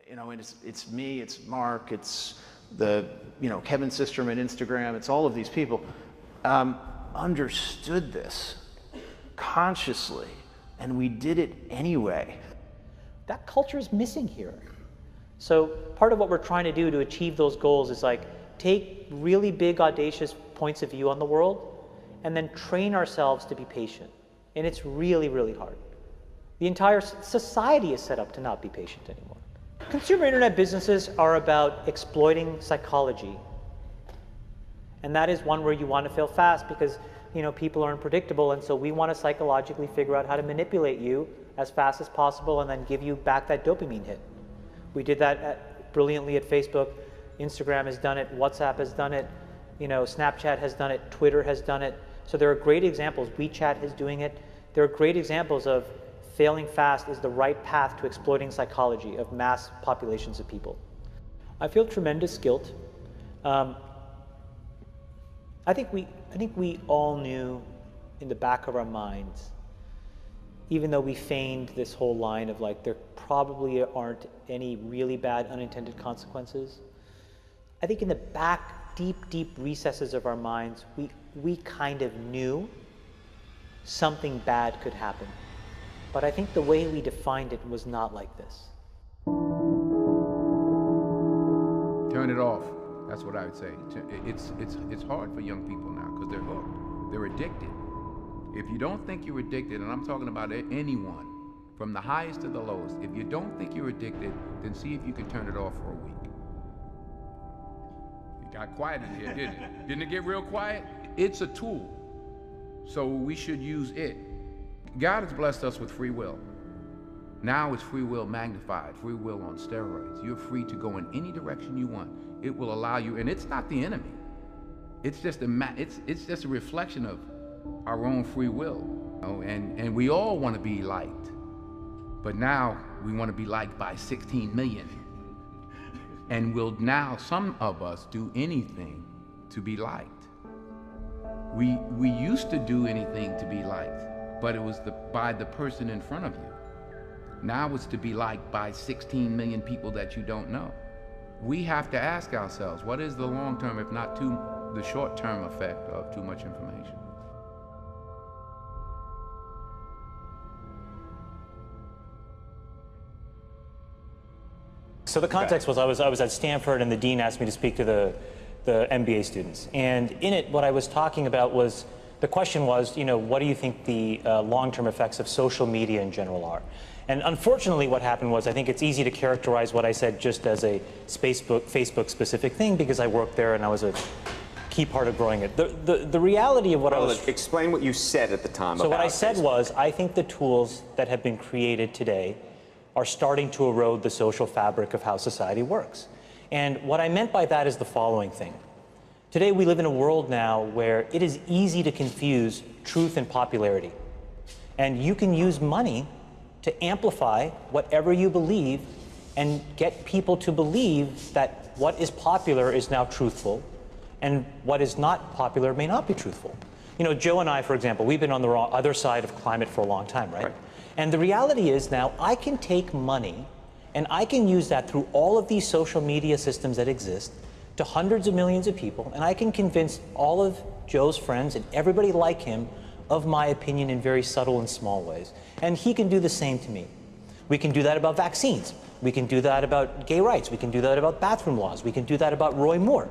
You know, and it's me, it's Mark, it's the, Kevin Systrom at Instagram, it's all of these people, understood this consciously, and we did it anyway. That culture is missing here. So part of what we're trying to do to achieve those goals is like take really big, audacious points of view on the world and then train ourselves to be patient. And it's really, really hard. The entire society is set up to not be patient anymore. Consumer internet businesses are about exploiting psychology. And that is one where you want to fail fast because people are unpredictable, and so we want to psychologically figure out how to manipulate you as fast as possible and then give you back that dopamine hit. We did that brilliantly at Facebook. Instagram has done it, WhatsApp has done it, Snapchat has done it, Twitter has done it. So there are great examples. WeChat is doing it. There are great examples of failing fast is the right path to exploiting psychology of mass populations of people. I feel tremendous guilt. I think we all knew in the back of our minds, even though we feigned this whole line of like there probably aren't any really bad unintended consequences. I think in the back, deep recesses of our minds, we kind of knew something bad could happen. But I think the way we defined it was not like this. Turn it off. That's what I would say. It's hard for young people now because they're hooked. They're addicted. If you don't think you're addicted, and I'm talking about anyone, from the highest to the lowest, if you don't think you're addicted, then see if you can turn it off for a week. It got quiet in here, didn't it? Didn't it get real quiet? It's a tool, so we should use it. God has blessed us with free will. Now it's free will magnified, free will on steroids. You're free to go in any direction you want. It will allow you, and it's not the enemy. It's just a reflection of our own free will. And we all want to be liked. But now we want to be liked by 16 million. And will now some of us do anything to be liked. We used to do anything to be liked, but it was by the person in front of you. Now it's to be liked by 16 million people that you don't know. We have to ask ourselves, what is the long-term, if not the short-term effect of too much information? So the context was I was at Stanford and the dean asked me to speak to the MBA students. And in it, what I was talking about was, the question was, what do you think the long-term effects of social media in general are? And unfortunately what happened was, I think it's easy to characterize what I said just as a Facebook specific thing because I worked there and I was a key part of growing it. The reality of what I was... Explain what you said at the time. So what I said was, I think the tools that have been created today are starting to erode the social fabric of how society works. And what I meant by that is the following thing. Today we live in a world now where it is easy to confuse truth and popularity. And you can use money to amplify whatever you believe and get people to believe that what is popular is now truthful and what is not popular may not be truthful. Joe and I, for example, we've been on the other side of climate for a long time, right? And the reality is now I can take money and I can use that through all of these social media systems that exist to hundreds of millions of people, and I can convince all of Joe's friends and everybody like him of my opinion in very subtle and small ways. And he can do the same to me. We can do that about vaccines. We can do that about gay rights. We can do that about bathroom laws. We can do that about Roy Moore.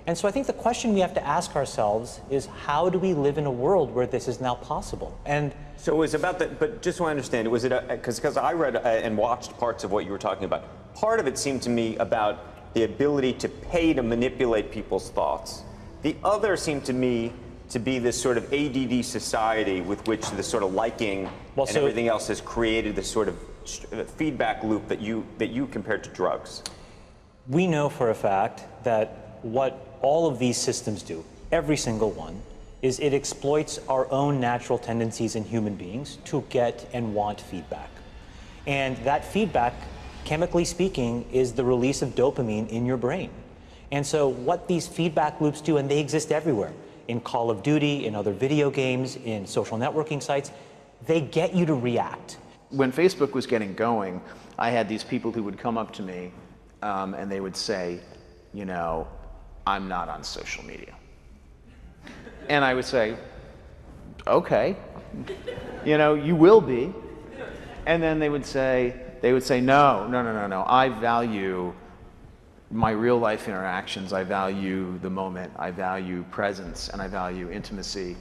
And so I think the question we have to ask ourselves is, how do we live in a world where this is now possible? And so it was about that, but just so I understand, was it because I read and watched parts of what you were talking about. Part of it seemed to me about the ability to pay to manipulate people's thoughts. The other seemed to me to be this sort of ADD society with which this sort of liking and everything else has created this sort of feedback loop that you compared to drugs. We know for a fact that what all of these systems do, every single one, is it exploits our own natural tendencies in human beings to get and want feedback. And that feedback, chemically speaking, is the release of dopamine in your brain. And so what these feedback loops do, and they exist everywhere, in Call of Duty, in other video games, in social networking sites, they get you to react. when Facebook was getting going, I had these people who would come up to me and they would say, you know, I'm not on social media. And I would say, okay, you know, you will be. And then they would say, no, I value my real life interactions. I value the moment. I value presence, and I value intimacy.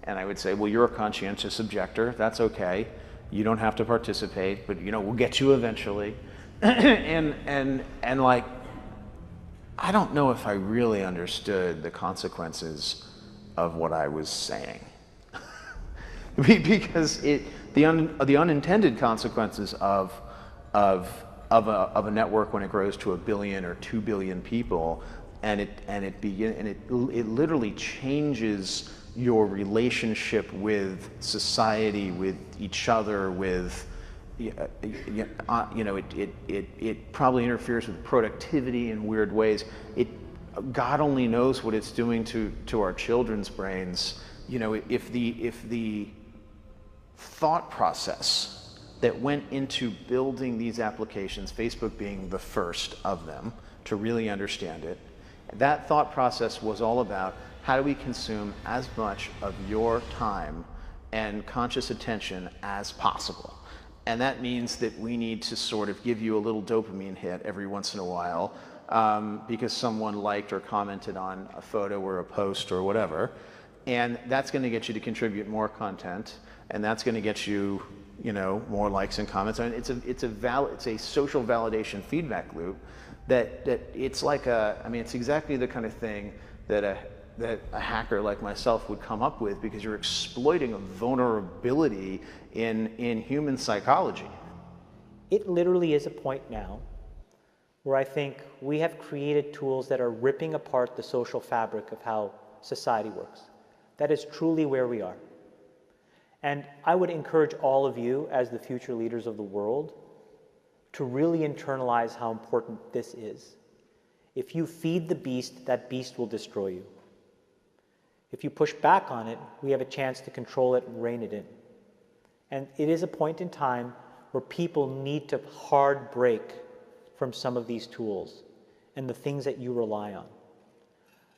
And I would say, well, you're a conscientious objector. That's okay. You don't have to participate, but you know, we'll get you eventually. and like, I don't know if I really understood the consequences of what I was saying. Because the unintended consequences of a network when it grows to 1 billion or 2 billion people, and it literally changes your relationship with society, with each other, with you know, it probably interferes with productivity in weird ways. God only knows what it's doing to our children's brains. You know, if the thought process that went into building these applications, Facebook being the first of them to really understand it, that thought process was all about how do we consume as much of your time and conscious attention as possible. And that means that we need to sort of give you a little dopamine hit every once in a while because someone liked or commented on a photo or a post or whatever. And that's going to get you to contribute more content, and that's going to get you, you know, more likes and comments. I mean, it's a social validation feedback loop that it's like it's exactly the kind of thing that a hacker like myself would come up with, because you're exploiting a vulnerability in human psychology. It literally is a point now where I think we have created tools that are ripping apart the social fabric of how society works. That is truly where we are. And I would encourage all of you, as the future leaders of the world, to really internalize how important this is. If you feed the beast, that beast will destroy you. If you push back on it, we have a chance to control it and rein it in. And it is a point in time where people need to hard break from some of these tools and the things that you rely on.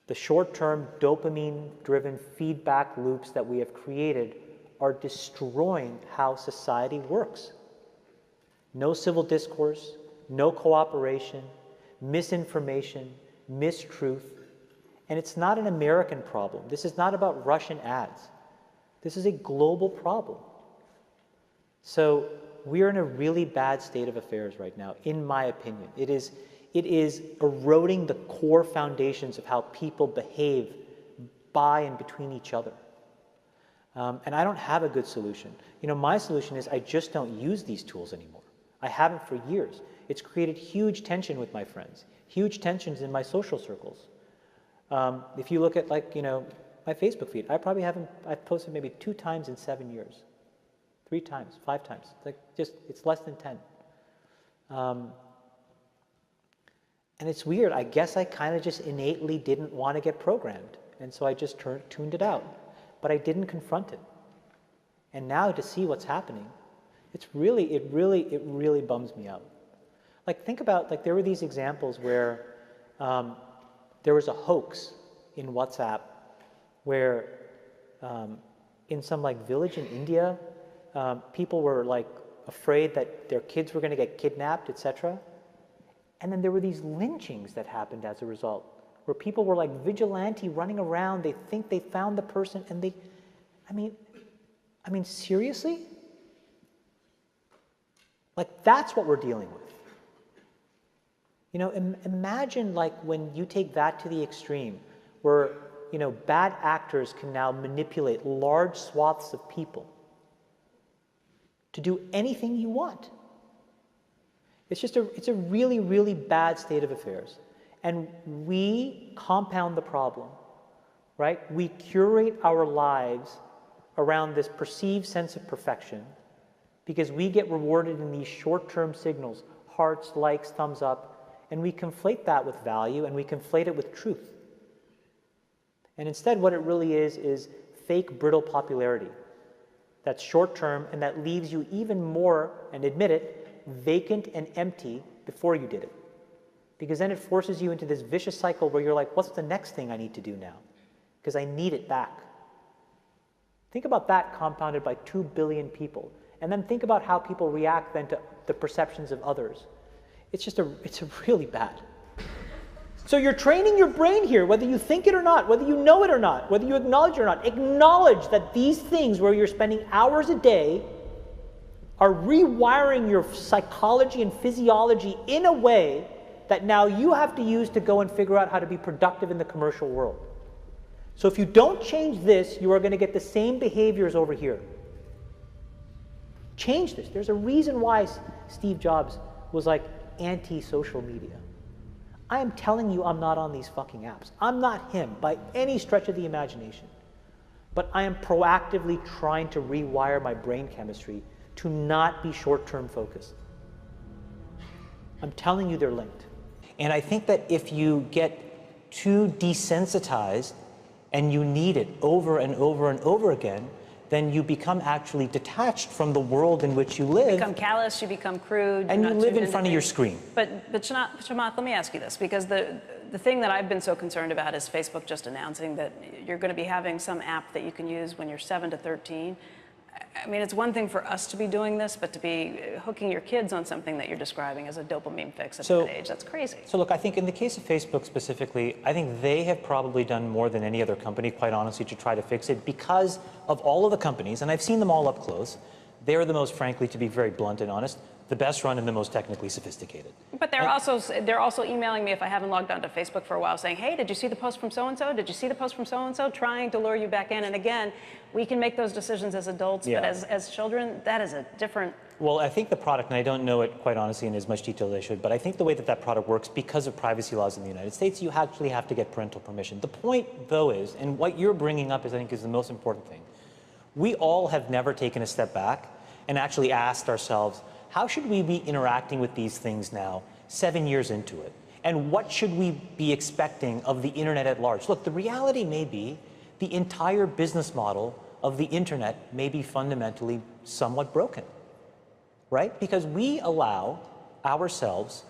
The short-term dopamine-driven feedback loops that we have created are destroying how society works. No civil discourse, no cooperation, misinformation, mistruth. And it's not an American problem. This is not about Russian ads. This is a global problem. So we're in a really bad state of affairs right now, in my opinion. It is eroding the core foundations of how people behave by and between each other. And I don't have a good solution. You know, my solution is I just don't use these tools anymore. I haven't for years. It's created huge tension with my friends, huge tensions in my social circles. If you look at, like, you know, my Facebook feed, I've posted maybe 2 times in 7 years, 3 times, 5 times. Like, just, it's less than 10. And it's weird. I guess I kind of just innately didn't want to get programmed. And so I just tuned it out. But I didn't confront it. And now to see what's happening, it really bums me out. Like, think about, like, there were these examples where there was a hoax in WhatsApp where in some, like, village in India, people were, like, afraid that their kids were going to get kidnapped, etc. And then there were these lynchings that happened as a result, where people were like vigilante running around. They think they found the person, and I mean, seriously? Like, that's what we're dealing with. You know, imagine, like, when you take that to the extreme, where, you know, bad actors can now manipulate large swaths of people to do anything you want. It's a really, really bad state of affairs. And we compound the problem, right? We curate our lives around this perceived sense of perfection because we get rewarded in these short-term signals, hearts, likes, thumbs up, and we conflate that with value, and we conflate it with truth. And instead, what it really is fake, brittle popularity. that's short-term and that leaves you even more, and admit it, vacant and empty before you did it. Because then it forces you into this vicious cycle where you're like, what's the next thing I need to do now? Because I need it back. Think about that compounded by 2 billion people. And then think about how people react then to the perceptions of others. It's really bad. So you're training your brain here, whether you think it or not, whether you know it or not, whether you acknowledge it or not. Acknowledge that these things where you're spending hours a day are rewiring your psychology and physiology in a way that now you have to use to go and figure out how to be productive in the commercial world. So if you don't change this, you are going to get the same behaviors over here. Change this. There's a reason why Steve Jobs was like anti-social media. I am telling you I'm not on these fucking apps. I'm not him by any stretch of the imagination. But I am proactively trying to rewire my brain chemistry to not be short-term focused. I'm telling you they're linked. And I think that if you get too desensitized and you need it over and over and over again, then you become actually detached from the world in which you live. You become callous, you become crude. And you live in front of your screen. But Chamath, let me ask you this, because the thing that I've been so concerned about is Facebook just announcing that you're going to be having some app that you can use when you're 7 to 13. I mean, it's one thing for us to be doing this, but to be hooking your kids on something that you're describing as a dopamine fix at that age, that's crazy. So look, I think in the case of Facebook specifically, I think they have probably done more than any other company, quite honestly, to try to fix it because of all of the companies, and I've seen them all up close. They're the most, frankly, to be very blunt and honest, the best run and the most technically sophisticated. But they're also emailing me if I haven't logged onto Facebook for a while saying, hey, did you see the post from so-and-so? Did you see the post from so-and-so? Trying to lure you back in. And again, we can make those decisions as adults, but as children, that is a different... Well, I think the product, and I don't know it quite honestly in as much detail as I should, but I think the way that that product works, because of privacy laws in the United States, you actually have to get parental permission. The point, though, is, and what you're bringing up is, I think, is the most important thing. We all have never taken a step back and actually asked ourselves, how should we be interacting with these things now, 7 years into it? And what should we be expecting of the internet at large? Look, the reality may be the entire business model of the internet may be fundamentally somewhat broken, right? Because we allow ourselves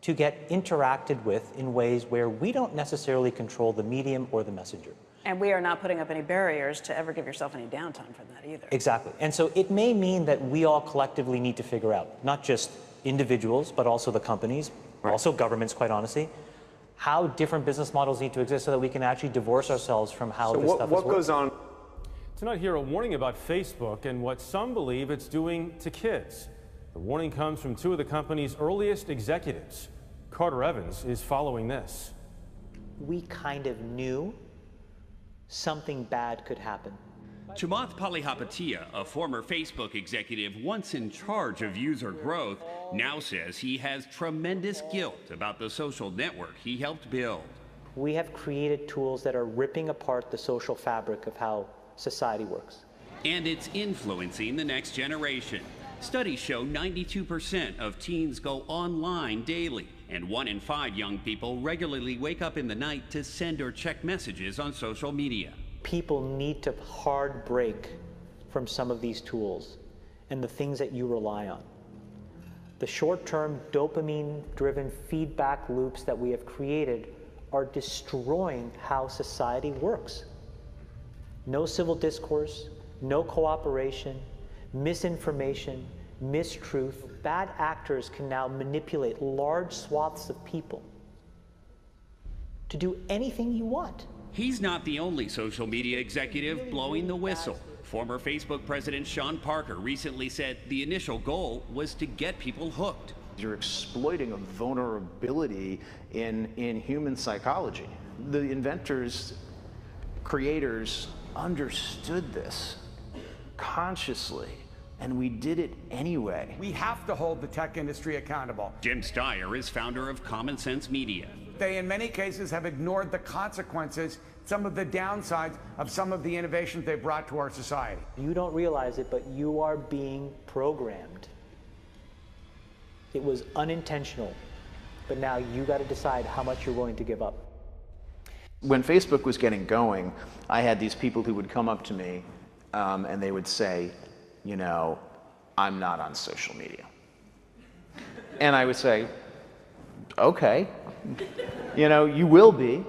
to get interacted with in ways where we don't necessarily control the medium or the messenger. And we are not putting up any barriers to ever give yourself any downtime from that either. Exactly. And so it may mean that we all collectively need to figure out, not just individuals, but also the companies, also governments, quite honestly, how different business models need to exist so that we can actually divorce ourselves from how this stuff is working. What goes on? Tonight here, a warning about Facebook and what some believe it's doing to kids. The warning comes from two of the company's earliest executives. Carter Evans is following this. We kind of knew something bad could happen. Chamath Palihapitiya, a former Facebook executive once in charge of user growth, now says he has tremendous guilt about the social network he helped build. We have created tools that are ripping apart the social fabric of how society works. And it's influencing the next generation. Studies show 92% of teens go online daily, and 1 in 5 young people regularly wake up in the night to send or check messages on social media. People need to hard break from some of these tools and the things that you rely on. The short-term dopamine-driven feedback loops that we have created are destroying how society works. No civil discourse, no cooperation, misinformation, mistruth. Bad actors can now manipulate large swaths of people to do anything you want. He's not the only social media executive blowing the whistle. Former Facebook president Sean Parker recently said the initial goal was to get people hooked. You're exploiting a vulnerability in human psychology. The inventors, creators understood this consciously, and we did it anyway. We have to hold the tech industry accountable. Jim Steyer is founder of Common Sense Media. They, in many cases, have ignored the consequences, some of the downsides of some of the innovations they brought to our society. You don't realize it, but you are being programmed. It was unintentional, but now you got to decide how much you're willing to give up. When Facebook was getting going, I had these people who would come up to me and they would say, you know, I'm not on social media. And I would say, okay, you know, you will be.